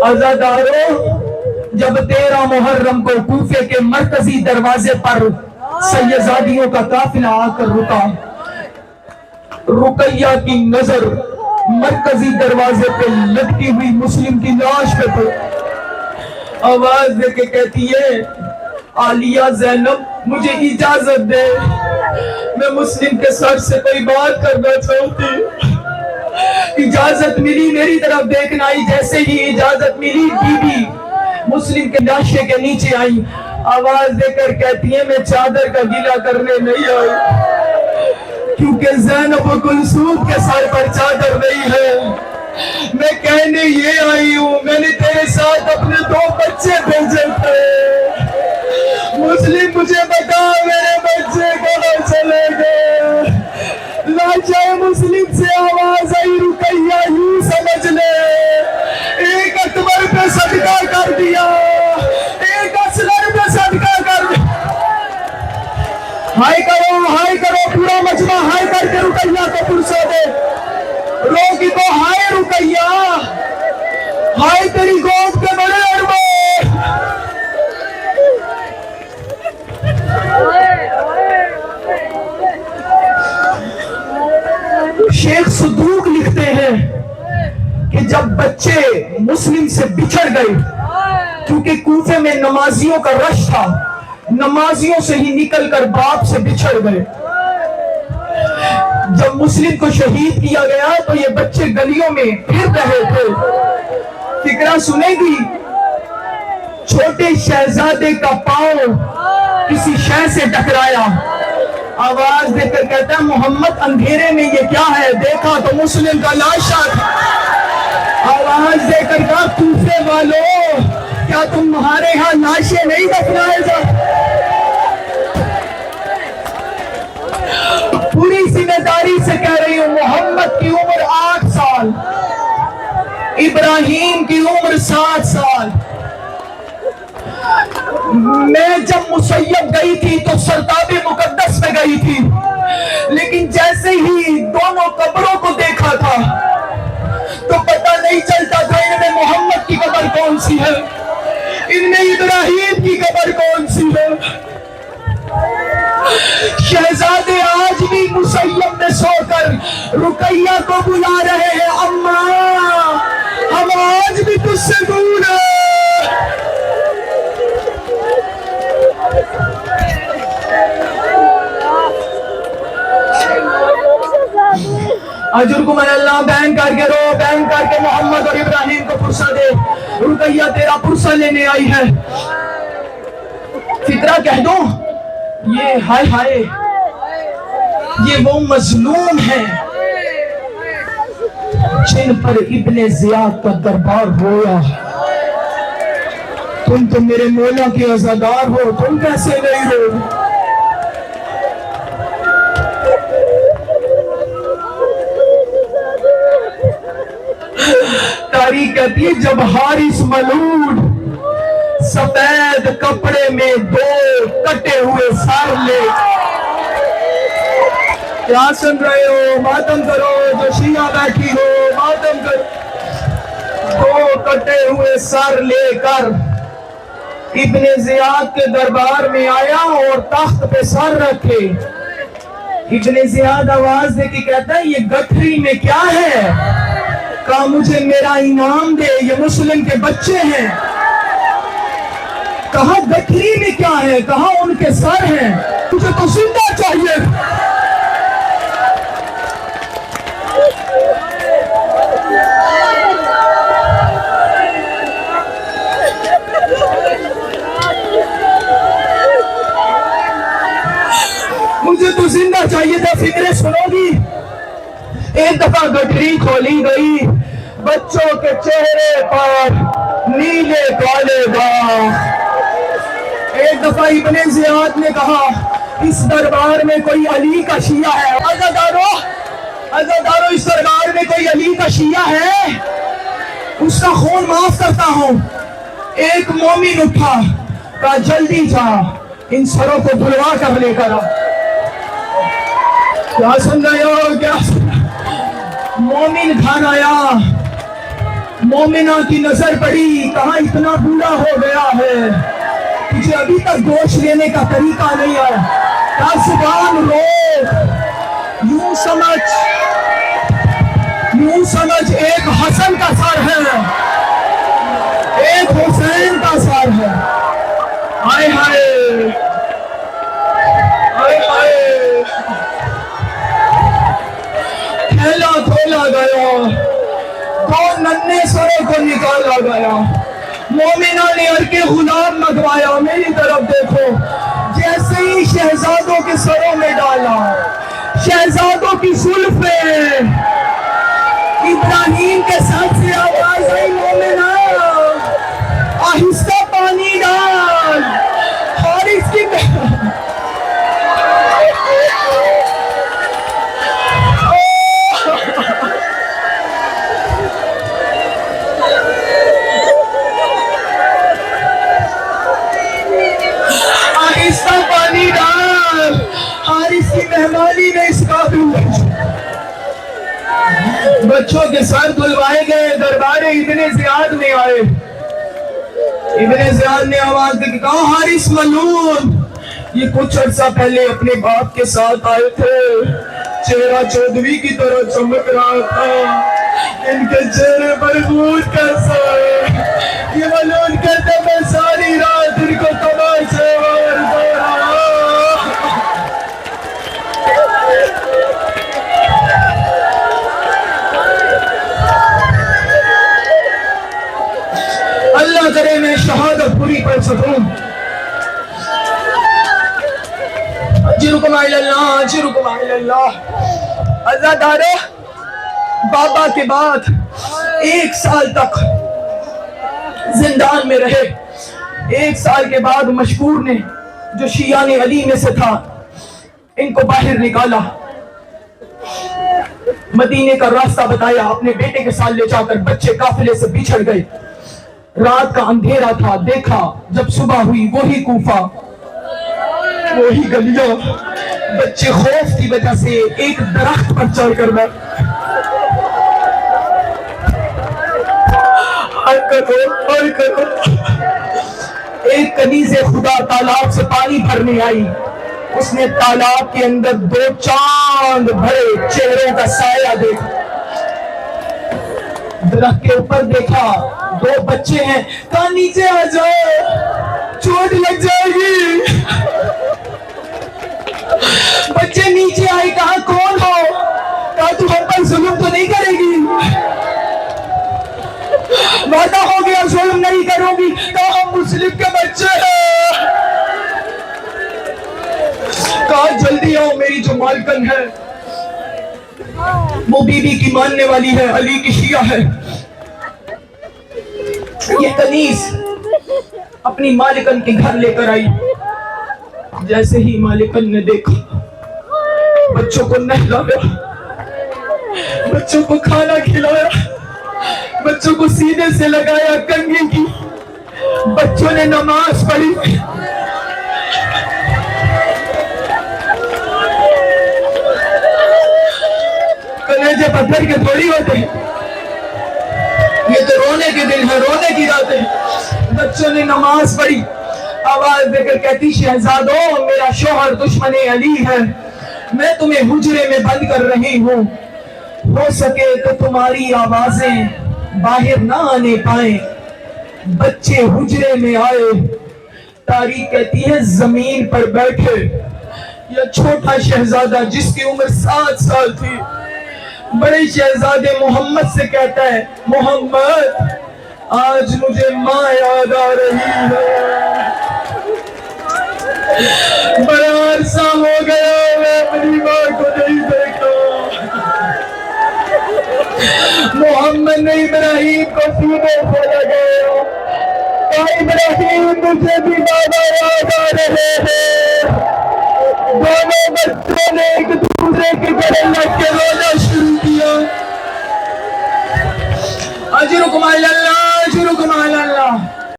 عزادارو، جب 13 محرم کو کوفے کے مرکزی دروازے پر سیدزادیوں کا قافلہ آ کر رکا، رقیہ کی نظر مرکزی دروازے پہ لٹکی ہوئی مسلم کی لاش پہ پڑ، آواز دے کے کہتی ہے عالیہ زینب مجھے اجازت دے، میں مسلم کے سر سے کوئی بات کرنا چاہتی۔ اجازت ملی، میری طرف دیکھنا آئی، جیسے ہی اجازت ملی بی بی مسلم کے لاشے کے نیچے آئی، آواز دے کر کہتی ہے میں چادر کا گیلا کرنے نہیں آئی، کیونکہ زینب و کلثوم کے سر پر چادر نہیں ہے، میں کہنے یہ آئی ہوں میں نے تیرے ساتھ اپنے 2 بچے بھیجے تھے، مسلم مجھے بتا میرے بچے کہاں چلے گئے؟ لاجے مسلم سے آواز آئی رقیہ یوں سمجھ لے ایک اکبر پہ صدقہ کر دیا، ایک اصغر پہ صدقہ کر دیا۔ ہائے کرو پورا مجمع ہائے کر کے رقیہ کو پرسو دے، روگی کو ہائے رقیہ، ہائے تیری گود کے بڑے اربے۔ شیخ صدوق لکھتے ہیں کہ جب بچے مسلم سے بچھڑ گئے، کیونکہ کوفے میں نمازیوں کا رش تھا، نمازیوں سے ہی نکل کر باپ سے بچھڑ گئے، جب مسلم کو شہید کیا گیا تو یہ بچے گلیوں میں پھر رہے تھے۔ فکرہ سنیں گی، چھوٹے شہزادے کا پاؤں کسی شے سے ٹکرایا، آواز دے کر کہتا ہے محمد اندھیرے میں یہ کیا ہے؟ دیکھا تو مسلم کا لاشا تھا، آواز دے کر کہا کوفے والو کیا تمہارے ہاں لاشیں نہیں دفنائے جاتے؟ پوری ذمہ داری سے کہہ رہی ہوں، محمد کی عمر 8 سال، ابراہیم کی عمر 7 سال۔ میں جب مسیب گئی تھی تو سرتاب مقدس میں گئی تھی، لیکن جیسے ہی دونوں قبروں کو دیکھا تھا تو پتہ نہیں چلتا تھا ان میں محمد کی قبر کون سی ہے، ان میں ابراہیم کی قبر کون سی ہے۔ شہزادے آج بھی مسیب میں سو کر رقیہ کو بلا رہے ہیں، اماں ہم آج بھی تجھ سے دور ہیں۔ اجر کو من اللہ بین کر کے رو، بین کر کے محمد اور ابراہیم کو پرسہ دے، رقیہ تیرا پرسہ لینے آئی ہے۔ فکرہ کہہ دو، یہ ہائے یہ وہ مظلوم ہیں جن پر ابن زیاد کا دربار ہویا۔ تم تو میرے مولا کے عزادار ہو، تم کیسے نہیں ہو؟ تاریخ کہتی ہے جب حارث ملعون سفید کپڑے میں 2 کٹے ہوئے سر لے، کیا سن رہے ہو؟ ماتم کرو جو شیعہ بیٹھی ہو، ماتم کرو۔ 2 کٹے ہوئے سر لے کر ابن زیاد کے دربار میں آیا اور تخت پہ سر رکھے۔ ابن زیاد آواز دے کے کہتا ہے یہ گٹھری میں کیا ہے؟ کہا مجھے میرا انعام دے، یہ مسلم کے بچے ہیں۔ کہا گٹھری میں کیا ہے؟ کہا ان کے سر ہیں، تجھے تو زندہ چاہیے۔ مجھے تو زندہ چاہیے تھا۔ فکریں سنو گی، ایک دفعہ گٹھری کھولی گئی، بچوں کے چہرے پر نیلے کالے داغ۔ ایک دفعہ ابن زیاد نے کہا اس دربار میں کوئی علی کا شیعہ ہے؟ عزادارو اس دربار میں کوئی علی کا شیعہ ہے؟ اس کا خون معاف کرتا ہوں۔ ایک مومن اٹھا، کہا جلدی جا ان سروں کو دھلوا کر لے کر آ۔ کیا سن رہے ہو؟ کیا مومن گھر آیا، مومنہ کی نظر پڑی، کہاں اتنا بوڑھا ہو گیا ہے، تجھے ابھی تک گوشت لینے کا طریقہ نہیں آیا، کہا زبان روک، یوں سمجھ ایک حسن کا سر ہے، ایک حسین کا سر ہے۔ ہائے ہائے ہائے ہائے، کھیلا کھولا گیا، دو ننھے سروں کو نکالا گیا، مومنہ نے عرق غلام منگوایا، میری طرف دیکھو، جیسے ہی شہزادوں کے سروں میں ڈالا، شہزادوں کی زلفیں ابراہیم کے ساتھ سے آواز آئی، مومنہ آہستہ پانی ڈال، حارث کی آہستہ پانی ڈال، حارث کی مہمانی میں اس قابل بچوں کے سر دھلوائے گئے، دربار ابن زیاد میں آئے، ابن زیاد نے آواز دے کے کہا حارث ملعون، یہ کچھ عرصہ پہلے اپنے باپ کے ساتھ آئے تھے، چہرہ چودھوی کی طرح چمک رہا تھا، ان کے چہرے پر خون کیسا ہے، یہ ملعون کہتے میں ساری رات ان کو تماشے مارتا رہا۔ اللہ کرے میں شہادت پوری پڑھ سکوں۔ اجرکم علی اللہ، اجرکم علی اللہ۔ عزادارو، بابا کے بعد 1 سال تک زندان میں رہے، 1 سال کے بعد مشکور نے جو شیعان علی میں سے تھا ان کو باہر نکالا، مدینے کا راستہ بتایا، اپنے بیٹے کے ساتھ لے جا کر بچے قافلے سے بچھڑ گئے، رات کا اندھیرا تھا، دیکھا جب صبح ہوئی وہی کوفہ، وہی گلیاں، بچے خوف کی وجہ سے ایک درخت پر چڑھ کر بیٹھ ایک کنیز خدا تالاب سے پانی بھرنے آئی، اس نے تالاب کے اندر 2 چاند بھرے چہروں کا سایہ دیکھا، درخت کے اوپر دیکھا 2 بچے ہیں، کہا نیچے آ جاؤ چوٹ لگ جائے گی، بچے نیچے آئے، کہا کون ہو، کہا تو ہم پر ظلم تو نہیں کرے گی، وعدہ ہو گیا ظلم نہیں کروں گی، کہا ہم مسلم کے بچے ہیں، کہا جلدی آؤ، میری جو مالکن ہے وہ بی بی کی ماننے والی ہے، علی کی شیعہ ہے، یہ کنیز اپنی مالکن کے گھر لے کر آئی، جیسے ہی مالکن نے دیکھا بچوں کو نہلایا، بچوں کو کھانا کھلایا، بچوں کو سینے سے لگایا، کنگھی کی، بچوں نے نماز پڑھی، کلیجے پتھر کے تھوڑی ہوتے ہیں، یہ تو رونے کے دن ہے، رونے کی رات ہے، بچوں نے نماز پڑھی، آواز دے کر کہتی شہزادو میرا شوہر دشمن علی ہے، میں تمہیں حجرے میں بند کر رہی ہوں، ہو سکے تو تمہاری آوازیں باہر نہ آنے پائیں، بچے حجرے میں آئے، تاریخ کہتی ہے زمین پر بیٹھے، یہ چھوٹا شہزادہ جس کی عمر 7 سال تھی، بڑے شہزادے محمد سے کہتا ہے محمد آج مجھے ماں یاد آ رہی ہے، بڑا عرصہ ہو گیا میں اپنی ماں کو نہیں دیکھا، محمد نے ابراہیم کو سینے سے لگایا، ابراہیم مجھے بھی بابا یاد آ رہے